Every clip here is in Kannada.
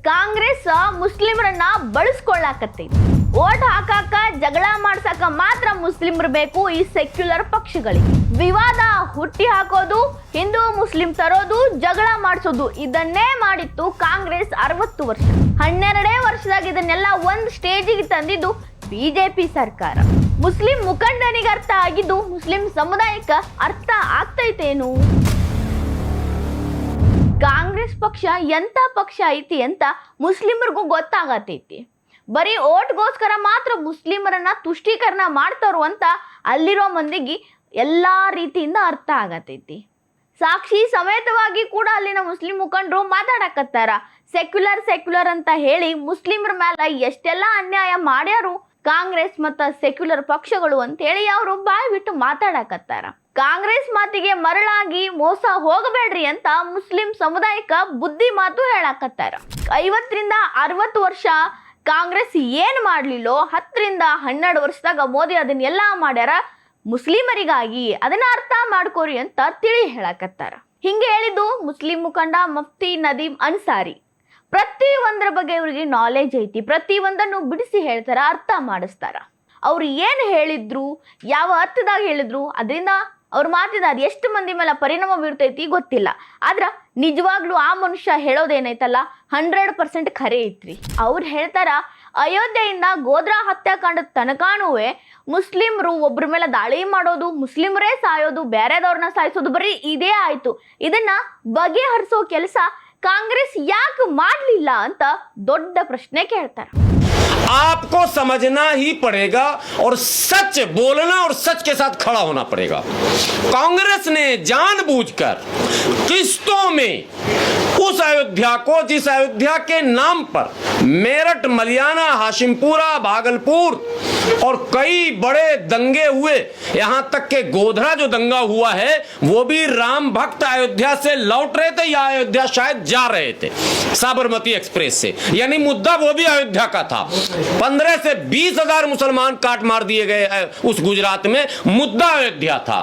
ಕಾಂಗ್ರೆಸ್ ಮುಸ್ಲಿಮರನ್ನ ಬಳಸ್ಕೊಳ್ಳಾಕತ್ತೈತಿ. ಓಟ್ ಹಾಕಾಕ ಜಗಳ ಮಾಡ್ಸಕ ಮಾತ್ರ ಮುಸ್ಲಿಮರು ಬೇಕು ಈ ಸೆಕ್ಯುಲರ್ ಪಕ್ಷಗಳಿಗೆ. ವಿವಾದ ಹುಟ್ಟಿ ಹಾಕೋದು, ಹಿಂದೂ ಮುಸ್ಲಿಂ ತರೋದು, ಜಗಳ ಮಾಡಿಸೋದು ಇದನ್ನೇ ಮಾಡಿತ್ತು ಕಾಂಗ್ರೆಸ್ 60 ವರ್ಷ. 12 ವರ್ಷದಾಗ ಇದನ್ನೆಲ್ಲ ಒಂದ್ ಸ್ಟೇಜಿಗೆ ತಂದಿದ್ದು ಬಿಜೆಪಿ ಸರ್ಕಾರ. ಮುಸ್ಲಿಂ ಮುಖಂಡನಿಗೆ ಅರ್ಥ ಆಗಿದ್ದು ಮುಸ್ಲಿಂ ಸಮುದಾಯಕ್ಕೆ ಅರ್ಥ ಆಗ್ತೈತೇನು? ಕಾಂಗ್ರೆಸ್ ಪಕ್ಷ ಎಂತ ಪಕ್ಷ ಐತಿ ಅಂತ ಮುಸ್ಲಿಮರಿಗೂ ಗೊತ್ತಾಗತೈತಿ. ಬರೀ ಓಟ್ಗೋಸ್ಕರ ಮಾತ್ರ ಮುಸ್ಲಿಮರನ್ನ ತುಷ್ಟೀಕರಣ ಮಾಡ್ತಾರು ಅಂತ ಅಲ್ಲಿರೋ ಮಂದಿಗೆ ಎಲ್ಲಾ ರೀತಿಯಿಂದ ಅರ್ಥ ಆಗತೈತಿ. ಸಾಕ್ಷಿ ಸಮೇತವಾಗಿ ಕೂಡ ಅಲ್ಲಿನ ಮುಸ್ಲಿಂ ಮುಖಂಡರು ಮಾತಾಡಕತ್ತಾರ. ಸೆಕ್ಯುಲರ್ ಅಂತ ಹೇಳಿ ಮುಸ್ಲಿಮರ ಮೇಲೆ ಎಷ್ಟೆಲ್ಲ ಅನ್ಯಾಯ ಮಾಡ್ಯಾರು ಕಾಂಗ್ರೆಸ್ ಮತ್ತ ಸೆಕ್ಯುಲರ್ ಪಕ್ಷಗಳು ಅಂತ ಹೇಳಿ ಅವರು ಬಾಯಿ ಬಿಟ್ಟು ಮಾತಾಡಕತ್ತಾರ. ಕಾಂಗ್ರೆಸ್ ಮಾತಿಗೆ ಮರಳಾಗಿ ಮೋಸ ಹೋಗಬೇಡ್ರಿ ಅಂತ ಮುಸ್ಲಿಂ ಸಮುದಾಯಕ್ಕೆ ಬುದ್ಧಿ ಮಾತು ಹೇಳಕತ್ತಾರ. 50 ರಿಂದ 60 ವರ್ಷ ಕಾಂಗ್ರೆಸ್ ಏನ್ ಮಾಡ್ಲಿಲ್ಲೋ 10 ರಿಂದ 12 ವರ್ಷದಾಗ ಮೋದಿ ಅದನ್ನೆಲ್ಲ ಮಾಡ್ಯಾರ ಮುಸ್ಲಿಮರಿಗಾಗಿ. ಅದನ್ನ ಅರ್ಥ ಮಾಡ್ಕೋರಿ ಅಂತ ತಿಳಿ ಹೇಳಕತ್ತಾರ. ಹಿಂಗೆ ಹೇಳಿದ್ದು ಮುಸ್ಲಿಂ ಮುಖಂಡ ಮುಫ್ತಿ ನದೀಂ ಅನ್ಸಾರಿ. ಪ್ರತಿ ಒಂದರ ಬಗ್ಗೆ ಇವ್ರಿಗೆ ನಾಲೆಜ್ ಐತಿ. ಪ್ರತಿ ಒಂದನ್ನು ಬಿಡಿಸಿ ಹೇಳ್ತಾರ, ಅರ್ಥ ಮಾಡಿಸ್ತಾರ. ಅವ್ರು ಏನು ಹೇಳಿದ್ರು, ಯಾವ ಅರ್ಥದಾಗ ಹೇಳಿದ್ರು, ಅದರಿಂದ ಅವ್ರ ಮಾತಿದ ಅದು ಎಷ್ಟು ಮಂದಿ ಮೇಲೆ ಪರಿಣಾಮ ಬೀರ್ತೈತಿ ಗೊತ್ತಿಲ್ಲ. ಆದ್ರೆ ನಿಜವಾಗ್ಲೂ ಆ ಮನುಷ್ಯ ಹೇಳೋದೇನೈತಲ್ಲ 100% ಖರೆ ಐತ್ರಿ. ಅವ್ರು ಹೇಳ್ತಾರ, ಅಯೋಧ್ಯೆಯಿಂದ ಗೋಧ್ರಾ ಹತ್ಯಾಕಾಂಡದ ತನಕಾನುವೆ ಮುಸ್ಲಿಮ್ರು ಒಬ್ರ ಮೇಲೆ ದಾಳಿ ಮಾಡೋದು, ಮುಸ್ಲಿಮರೇ ಸಾಯೋದು, ಬೇರೆದವ್ರನ್ನ ಸಾಯಿಸೋದು ಬರೀ ಇದೇ ಆಯ್ತು. ಇದನ್ನ ಬಗೆಹರಿಸೋ ಕೆಲಸ ಕಾಂಗ್ರೆಸ್ ಯಾಕೆ ಮಾಡಲಿಲ್ಲ ಅಂತ ದೊಡ್ಡ ಪ್ರಶ್ನೆ ಕೇಳ್ತಾರೆ. आपको समझना ही पड़ेगा और सच बोलना और सच के साथ खड़ा होना पड़ेगा। कांग्रेस ने जानबूझकर किस्तों में उस अयोध्या को, जिस अयोध्या के नाम पर मेरठ, मलियाना, हाशिमपुरा, भागलपुर और कई बड़े दंगे हुए, यहां तक के गोधरा जो दंगा हुआ है वो भी राम भक्त अयोध्या से लौट रहे थे या अयोध्या शायद जा रहे थे साबरमती एक्सप्रेस से, यानी मुद्दा वो भी अयोध्या का था। 15 से 20 हजार मुसलमान काट मार दिए गए उस गुजरात में, मुद्दा अयोध्या था।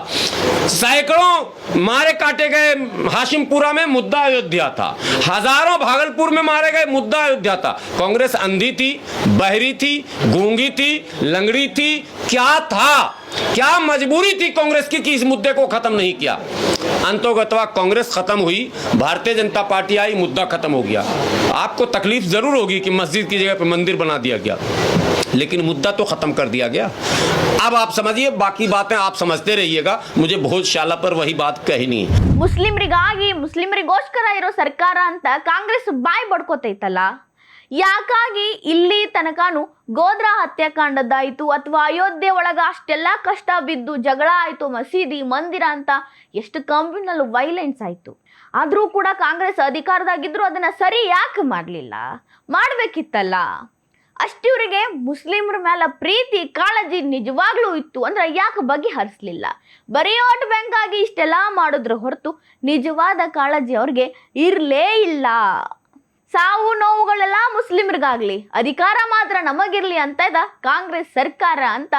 सैकड़ों मारे काटे गए हाशिमपुरा में, मुद्दा अयोध्या था। हजारों भागलपुर में मारे गए, मुद्दा अयोध्या था। कांग्रेस अंधी थी, बहरी थी, गूंगी थी, लंगड़ी थी, क्या था? क्या मजबूरी थी कांग्रेस की कि इस मुद्दे को खत्म नहीं किया? अंतोगत्वा कांग्रेस खत्म हुई, भारतीय जनता पार्टी आई, मुद्दा खत्म हो गया। आपको तकलीफ जरूर होगी कि मस्जिद की जगह पर मंदिर बना दिया गया, लेकिन मुद्दा तो खत्म कर दिया गया। अब आप समझिए, बाकी बातें आप समझते रहिएगा, मुझे भोजशाला पर वही बात कहनी है। ಮುಸ್ಲಿಮರಿಗಾಗಿ ಮುಸ್ಲಿಮರಿಗೋಸ್ಕರ ಇರೋ ಸರ್ಕಾರ ಅಂತ ಕಾಂಗ್ರೆಸ್ ಬಾಯ್ ಬಡ್ಕೋತೈತಲ್ಲ, ಯಾಕಾಗಿ ಇಲ್ಲಿ ತನಕನೂ ಗೋಧ್ರಾ ಹತ್ಯಾಕಾಂಡದ್ದಾಯಿತು ಅಥವಾ ಅಯೋಧ್ಯೆ ಒಳಗ ಅಷ್ಟೆಲ್ಲ ಕಷ್ಟ ಬಿದ್ದು ಜಗಳ ಆಯಿತು, ಮಸೀದಿ ಮಂದಿರ ಅಂತ ಎಷ್ಟು ಕಮ್ಯುನಲ್ ವೈಲೆನ್ಸ್ ಆಯಿತು, ಆದರೂ ಕೂಡ ಕಾಂಗ್ರೆಸ್ ಅಧಿಕಾರದಾಗಿದ್ರು ಅದನ್ನ ಸರಿ ಯಾಕೆ ಮಾಡಲಿಲ್ಲ? ಮಾಡಬೇಕಿತ್ತಲ್ಲ. ಅಷ್ಟಿವರಿಗೆ ಮುಸ್ಲಿಮರ ಮೇಲೆ ಪ್ರೀತಿ ಕಾಳಜಿ ನಿಜವಾಗ್ಲೂ ಇತ್ತು ಅಂದ್ರೆ ಯಾಕೆ ಬಗೆಹರಿಸಲಿಲ್ಲ? ಬರೀ ಓಟ್ ಬ್ಯಾಂಕ್ ಆಗಿ ಇಷ್ಟೆಲ್ಲ ಮಾಡಿದ್ರು ಹೊರತು ನಿಜವಾದ ಕಾಳಜಿ ಅವ್ರಿಗೆ ಇರಲೇ ಇಲ್ಲ. ಸಾವು ನೋವುಗಳೆಲ್ಲ ಮುಸ್ಲಿಮರಿಗಾಗ್ಲಿ, ಅಧಿಕಾರ ಮಾತ್ರ ನಮಗಿರ್ಲಿ ಅಂತ ಇದ್ದ ಕಾಂಗ್ರೆಸ್ ಸರ್ಕಾರ ಅಂತ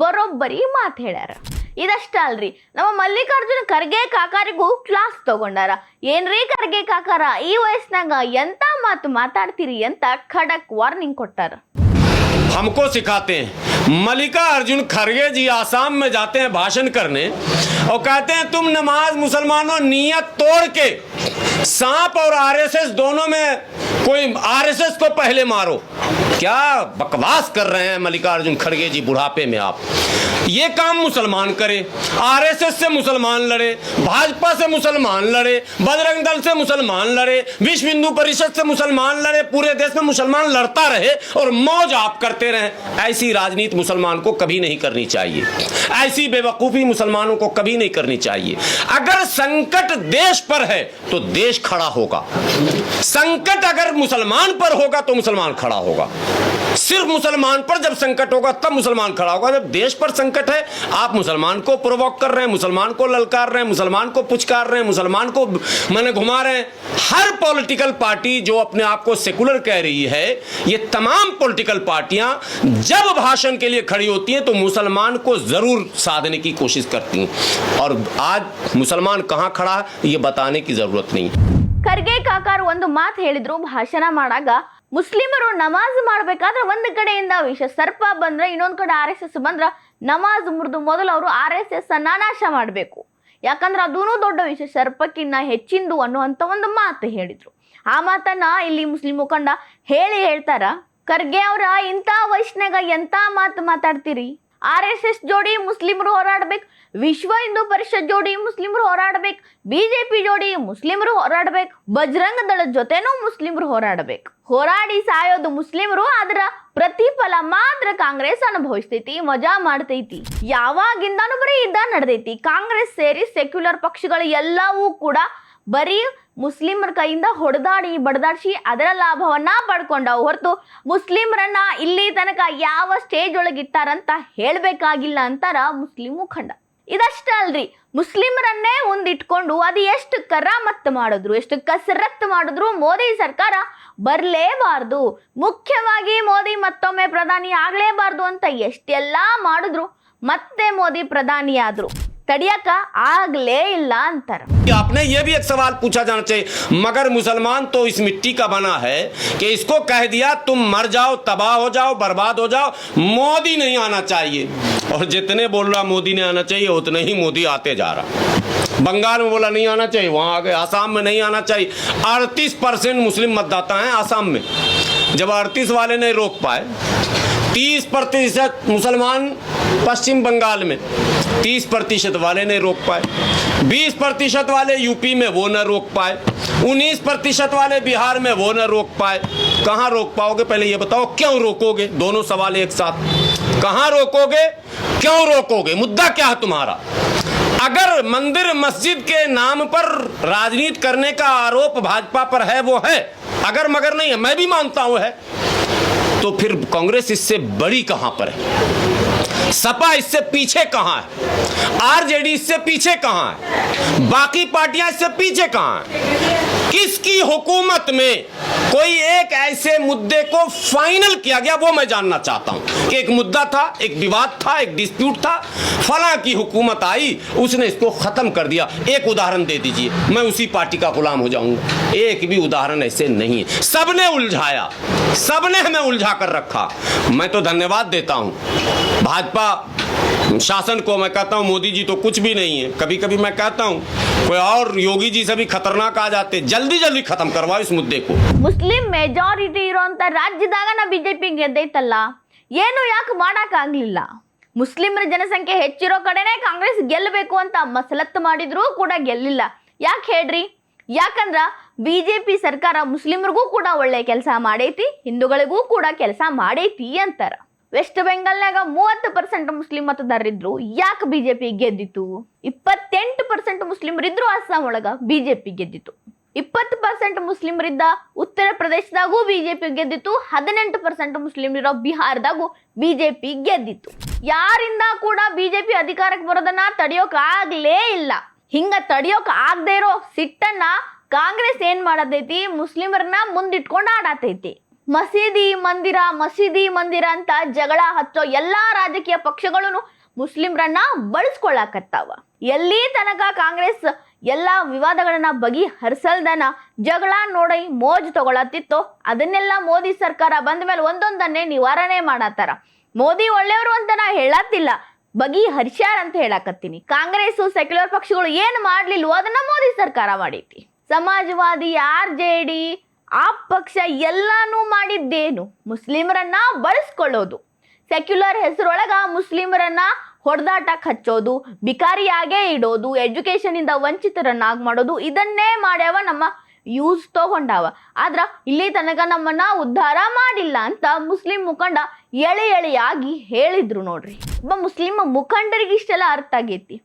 ಬರೋಬ್ಬರಿ ಮಾತು ಹೇಳ್ಯಾರ. ಇದಷ್ಟ ಅಲ್ರಿ, ನಮ್ಮ ಮಲ್ಲಿಕಾರ್ಜುನ ಖರ್ಗೆ ಕಾಕಾರಿಗೂ ಕ್ಲಾಸ್ ತಗೊಂಡಾರ. ಏನ್ರೀ ಖರ್ಗೆ ಕಾಕಾರ, ಈ ವಯಸ್ಸಿನಾಗ ಎಂತ ಮಾತು ಮಾತಾಡ್ತೀರಿ ಅಂತ ಖಡಕ್ ವಾರ್ನಿಂಗ್ ಕೊಟ್ಟಾರ. हमको सिखाते हैं, मल्लिकार्जुन खड़गे जी आसाम में जाते हैं भाषण करने और कहते हैं तुम नमाज मुसलमानों नियत तोड़ के सांप और आरएसएस दोनों में कोई आरएसएस को पहले मारो। क्या बकवास कर रहे हैं मल्लिकार्जुन खड़गे जी, बुढ़ापे में आप ये काम मुसलमान करे, आरएसएस से मुसलमान लड़े, भाजपा से मुसलमान लड़े, बजरंग दल से मुसलमान लड़े, विश्व हिंदू परिषद से मुसलमान लड़े, पूरे देश में मुसलमान लड़ता रहे और मौज आप करते रहे। ऐसी राजनीति मुसलमान को कभी नहीं करनी चाहिए, ऐसी बेवकूफी मुसलमानों को कभी नहीं करनी चाहिए। अगर संकट देश पर है तो देश खड़ा होगा, संकट अगर मुसलमान पर होगा तो मुसलमान खड़ा होगा। सिर्फ मुसलमान पर जब संकट होगा तब मुसलमान खड़ा होगा। जब देश पर संकट है, आप मुसलमान को प्रोवोक कर रहे हैं, मुसलमान को ललकार रहे हैं, मुसलमान को पुचकार रहे हैं, मुसलमान को माने घुमा रहे हैं। हर पॉलिटिकल पार्टी जो अपने आप को सेकुलर कह रही है, ये तमाम पॉलिटिकल पार्टियां जब भाषण के लिए खड़ी होती हैं तो मुसलमान को जरूर साधने की कोशिश करती हैं, और आज मुसलमान कहां खड़ा है ये बताने की जरूरत नहीं है। ಖರ್ಗೆ ಕಾಕಾರು ಒಂದು ಮಾತು ಹೇಳಿದ್ರು ಭಾಷಣ ಮಾಡಾಗ, ಮುಸ್ಲಿಮರು ನಮಾಜ್ ಮಾಡ್ಬೇಕಾದ್ರೆ ಒಂದು ಕಡೆಯಿಂದ ವಿಷ ಸರ್ಪ ಬಂದ್ರೆ ಇನ್ನೊಂದು ಕಡೆ RSS ಬಂದ್ರೆ ನಮಾಜ್ ಮುರಿದು ಮೊದಲು ಅವರು RSS ಅನ್ನ ನಾಶ ಮಾಡಬೇಕು, ಯಾಕಂದ್ರೆ ಅದೂ ದೊಡ್ಡ ವಿಷ ಸರ್ಪಕ್ಕಿನ್ನ ಹೆಚ್ಚಿಂದು ಅನ್ನುವಂಥ ಒಂದು ಮಾತು ಹೇಳಿದ್ರು. ಆ ಮಾತನ್ನ ಇಲ್ಲಿ ಮುಸ್ಲಿಂ ಮುಖಂಡ ಹೇಳ್ತಾರ, ಖರ್ಗೆ ಅವರ ಇಂಥ ವಯಸ್ಸಿನಾಗ ಎಂಥ ಮಾತು ಮಾತಾಡ್ತೀರಿ? RSS ಜೋಡಿ ಮುಸ್ಲಿಮರು ಹೋರಾಡ್ಬೇಕು, ವಿಶ್ವ ಹಿಂದೂ ಪರಿಷತ್ ಜೋಡಿ ಮುಸ್ಲಿಮರು ಹೋರಾಡ್ಬೇಕು, BJP ಜೋಡಿ ಮುಸ್ಲಿಮರು ಹೋರಾಡ್ಬೇಕು, ಬಜರಂಗ ದಳದ ಜೊತೆನೂ ಮುಸ್ಲಿಮರು ಹೋರಾಡ್ಬೇಕು. ಹೋರಾಡಿ ಸಾಯೋದು ಮುಸ್ಲಿಮರು, ಅದರ ಪ್ರತಿಫಲ ಮಾತ್ರ ಕಾಂಗ್ರೆಸ್ ಅನುಭವಿಸ್ತೈತಿ, ಮಜಾ ಮಾಡ್ತೈತಿ. ಯಾವಾಗಿಂದಾನು ಬರೀ ಇದ ನಡೆದೈತಿ. ಕಾಂಗ್ರೆಸ್ ಸೇರಿ ಸೆಕ್ಯುಲರ್ ಪಕ್ಷಗಳು ಎಲ್ಲವೂ ಕೂಡ ಬರೀ ಮುಸ್ಲಿಮರ ಕೈಯಿಂದ ಹೊಡೆದಾಡಿ ಬಡದಾಡಿಸಿ ಅದರ ಲಾಭವನ್ನ ಪಡ್ಕೊಂಡವು ಹೊರತು ಮುಸ್ಲಿಮರನ್ನ ಇಲ್ಲಿ ತನಕ ಯಾವ ಸ್ಟೇಜ್ ಒಳಗೆ ಇಟ್ಟಾರಂತ ಹೇಳ್ಬೇಕಾಗಿಲ್ಲ ಅಂತಾರ ಮುಸ್ಲಿಂ ಮುಖಂಡ. ಇದಷ್ಟ ಅಲ್ರಿ, ಮುಸ್ಲಿಮರನ್ನೇ ಮುಂದಿಟ್ಕೊಂಡು ಅದು ಎಷ್ಟು ಕರಾಮತ್ ಮಾಡಿದ್ರು, ಎಷ್ಟು ಕಸರತ್ತು ಮಾಡಿದ್ರು ಮೋದಿ ಸರ್ಕಾರ ಬರಲೇಬಾರ್ದು, ಮುಖ್ಯವಾಗಿ ಮೋದಿ ಮತ್ತೊಮ್ಮೆ ಪ್ರಧಾನಿ ಆಗ್ಲೇಬಾರ್ದು ಅಂತ ಎಷ್ಟೆಲ್ಲ ಮಾಡಿದ್ರು ಮತ್ತೆ ಮೋದಿ ಪ್ರಧಾನಿ ಆದ್ರು, तड़ियाका आगले इल्ला अंतर। आपने ये भी एक सवाल पूछा जाना चाहिए, मगर मुसलमान तो इस मिट्टी का बना है कि इसको कह दिया तुम मर जाओ, तबाह हो जाओ, बर्बाद हो जाओ, मोदी नहीं आना चाहिए। और जितने बोल रहा मोदी ने आना चाहिए उतने ही मोदी आते जा रहा। बंगाल में बोला नहीं आना चाहिए, वहाँ आ गए। आसाम में नहीं आना चाहिए। 38% मुस्लिम मतदाता हैं आसाम में, जब 38 वाले नहीं रोक पाए, 30% मुसलमान पश्चिम बंगाल में, 30% वाले नहीं रोक पाए, 20% वाले यूपी में वो न रोक पाए, 19% वाले बिहार में वो न रोक पाए। कहाँ रोक पाओगे पहले ये बताओ, क्यों रोकोगे? दोनों सवाल एक साथ, कहाँ रोकोगे, क्यों रोकोगे, मुद्दा क्या है तुम्हारा? अगर मंदिर मस्जिद के नाम पर राजनीति करने का आरोप भाजपा पर है वो है, अगर मगर नहीं है, मैं भी मानता हूँ है, तो फिर कांग्रेस इससे बड़ी कहां पर है? सपा इससे पीछे कहां है? आरजेडी इससे पीछे कहां है? बाकी पार्टियां इससे पीछे कहां है? किसकी हुकूमत में कोई एक ऐसे मुद्दे को फाइनल किया गया, वो मैं जानना चाहता हूं कि एक मुद्दा था, एक विवाद था, एक डिस्प्यूट था, फला की हुकूमत आई, उसने इसको खत्म कर दिया। एक उदाहरण दे दीजिए, मैं उसी पार्टी का गुलाम हो जाऊंगा। एक भी उदाहरण ऐसे नहीं है, सबने उलझाया, सबने हमें उलझा कर रखा। मैं तो धन्यवाद देता हूं भाजपा शासन को। मैं कहता हूं मोदी जी तो कुछ भी नहीं है, कभी कभी मैं कहता हूं कोई और योगी जी से भी खतरनाक आ जाते। जल्दी जल्दी खत्म करवाओ इस मुद्दे को। ಮುಸ್ಲಿಂ ಮೆಜಾರಿಟಿ ಇರುವಂತ ರಾಜ್ಯದಾಗ ಬಿಜೆಪಿ ಗೆದ್ದೈತಲ್ಲ, ಏನು ಯಾಕೆ ಮಾಡಕ್ಕಾಗ್ಲಿಲ್ಲ? ಮುಸ್ಲಿಮರ ಜನಸಂಖ್ಯೆ ಹೆಚ್ಚಿರೋ ಕಡೆನೆ ಕಾಂಗ್ರೆಸ್ ಗೆಲ್ಲಬೇಕು ಅಂತ ಮಸಲತ್ತು ಮಾಡಿದ್ರು ಕೂಡ ಗೆಲ್ಲಿಲ್ಲ. ಯಾಕೆ ಹೇಳ್ರಿ? ಯಾಕಂದ್ರ ಬಿಜೆಪಿ ಸರ್ಕಾರ ಮುಸ್ಲಿಮರಿಗೂ ಕೂಡ ಒಳ್ಳೆ ಕೆಲಸ ಮಾಡೈತಿ, ಹಿಂದೂಗಳಿಗೂ ಕೂಡ ಕೆಲಸ ಮಾಡೈತಿ ಅಂತಾರ. ವೆಸ್ಟ್ ಬೆಂಗಾಲ್ನಾಗ 30% ಮುಸ್ಲಿಂ ಮತದಾರರಿದ್ರು, ಯಾಕೆ ಬಿಜೆಪಿ ಗೆದ್ದಿತ್ತು? 28% ಮುಸ್ಲಿಮರಿದ್ರು ಅಸ್ಸಾಂ ಒಳಗ, ಬಿಜೆಪಿ ಗೆದ್ದಿತ್ತು. 20% ಮುಸ್ಲಿಮರಿದ್ದ ಉತ್ತರ ಪ್ರದೇಶದಾಗೂ ಬಿಜೆಪಿ ಗೆದ್ದಿತ್ತು. 18% ಮುಸ್ಲಿಮರಿರೋ ಬಿಹಾರದಾಗೂ ಬಿಜೆಪಿ ಗೆದ್ದಿತ್ತು. ಯಾರಿಂದ ಕೂಡ ಬಿಜೆಪಿ ಅಧಿಕಾರಕ್ಕೆ ಬರೋದನ್ನ ತಡೆಯೋಕ್ ಆಗ್ಲೇ ಇಲ್ಲ. ಹಿಂಗ ತಡೆಯೋಕ್ ಆಗದೆ ಇರೋ ಸಿಟ್ಟನ್ನ ಕಾಂಗ್ರೆಸ್ ಏನ್ ಮಾಡತೈತಿ, ಮುಸ್ಲಿಮರನ್ನ ಮುಂದಿಟ್ಕೊಂಡು ಆಡತೈತಿ. ಮಸೀದಿ ಮಂದಿರ ಅಂತ ಜಗಳ ಹಚ್ಚೋ ಎಲ್ಲಾ ರಾಜಕೀಯ ಪಕ್ಷಗಳು ಮುಸ್ಲಿಮರನ್ನ ಬಳಸ್ಕೊಳ್ಳಾಕತ್ತಾವ. ಎಲ್ಲಿ ತನಕ ಕಾಂಗ್ರೆಸ್ ಎಲ್ಲಾ ವಿವಾದಗಳನ್ನ ಬಗೆಹರಿಸಲ್ದನ ಜಗಳ ನೋಡಿ ಮೋಜು ತಗೊಳತ್ತಿತ್ತೋ ಅದನ್ನೆಲ್ಲ ಮೋದಿ ಸರ್ಕಾರ ಬಂದ ಮೇಲೆ ಒಂದೊಂದನ್ನೇ ನಿವಾರಣೆ ಮಾಡತ್ತಾರ. ಮೋದಿ ಒಳ್ಳೆಯವರು ಅಂತ ನಾ ಹೇಳತ್ತಿಲ್ಲ, ಬಗೆಹರಿಸ್ಯಾರ ಅಂತ ಹೇಳಕತ್ತೀನಿ. ಕಾಂಗ್ರೆಸ್ ಸೆಕ್ಯುಲರ್ ಪಕ್ಷಗಳು ಏನ್ ಮಾಡ್ಲಿಲ್ವೋ ಅದನ್ನ ಮೋದಿ ಸರ್ಕಾರ ಮಾಡೈತಿ. ಸಮಾಜವಾದಿ, RJD ಆ ಪಕ್ಷ ಎಲ್ಲಾನು ಮಾಡಿದ್ದೇನು? ಮುಸ್ಲಿಮರನ್ನ ಬಳಸ್ಕೊಳ್ಳೋದು. ಸೆಕ್ಯುಲರ್ ಹೆಸರೊಳಗ ಮುಸ್ಲಿಮರನ್ನ ಹೊಡೆದಾಟಕ್ಕೆ ಹಚ್ಚೋದು, ಬಿಕಾರಿಯಾಗೇ ಇಡೋದು, ಎಜುಕೇಶನ್ ಇಂದ ವಂಚಿತರನ್ನಾಗಿ ಮಾಡೋದು, ಇದನ್ನೇ ಮಾಡ್ಯಾವ ನಮ್ಮ ಯೂಸ್ ತಗೊಂಡಾವ. ಆದ್ರ ಇಲ್ಲಿ ತನಕ ನಮ್ಮನ್ನ ಉದ್ಧಾರ ಮಾಡಿಲ್ಲ ಅಂತ ಮುಸ್ಲಿಂ ಮುಖಂಡ ಎಳೆಯಾಗಿ ಹೇಳಿದ್ರು ನೋಡ್ರಿ. ಒಬ್ಬ ಮುಸ್ಲಿಂ ಮುಖಂಡರಿಗೆ ಇಷ್ಟೆಲ್ಲ ಅರ್ಥ ಆಗೈತಿ.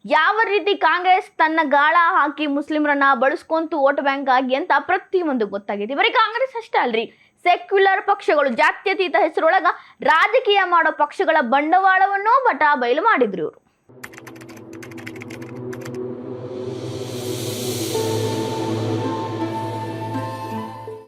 ಯಾವ ರೀತಿ ಕಾಂಗ್ರೆಸ್ ತನ್ನ ಗಾಳ ಹಾಕಿ ಮುಸ್ಲಿಮರನ್ನ ಬಳಸ್ಕೊಂತು ವೋಟ್ ಬ್ಯಾಂಕ್ ಆಗಿ ಅಂತ ಪ್ರತಿಯೊಂದು ಗೊತ್ತಾಗೈತಿ. ಬರೀ ಕಾಂಗ್ರೆಸ್ ಅಷ್ಟೇ ಅಲ್ರಿ, ಸೆಕ್ಯುಲರ್ ಪಕ್ಷಗಳು ಜಾತ್ಯತೀತ ಹೆಸರೊಳಗ ರಾಜಕೀಯ ಮಾಡೋ ಪಕ್ಷಗಳ ಬಂಡವಾಳವನ್ನು ಬಟಾ ಬಯಲು ಮಾಡಿದ್ರು ಇವರು.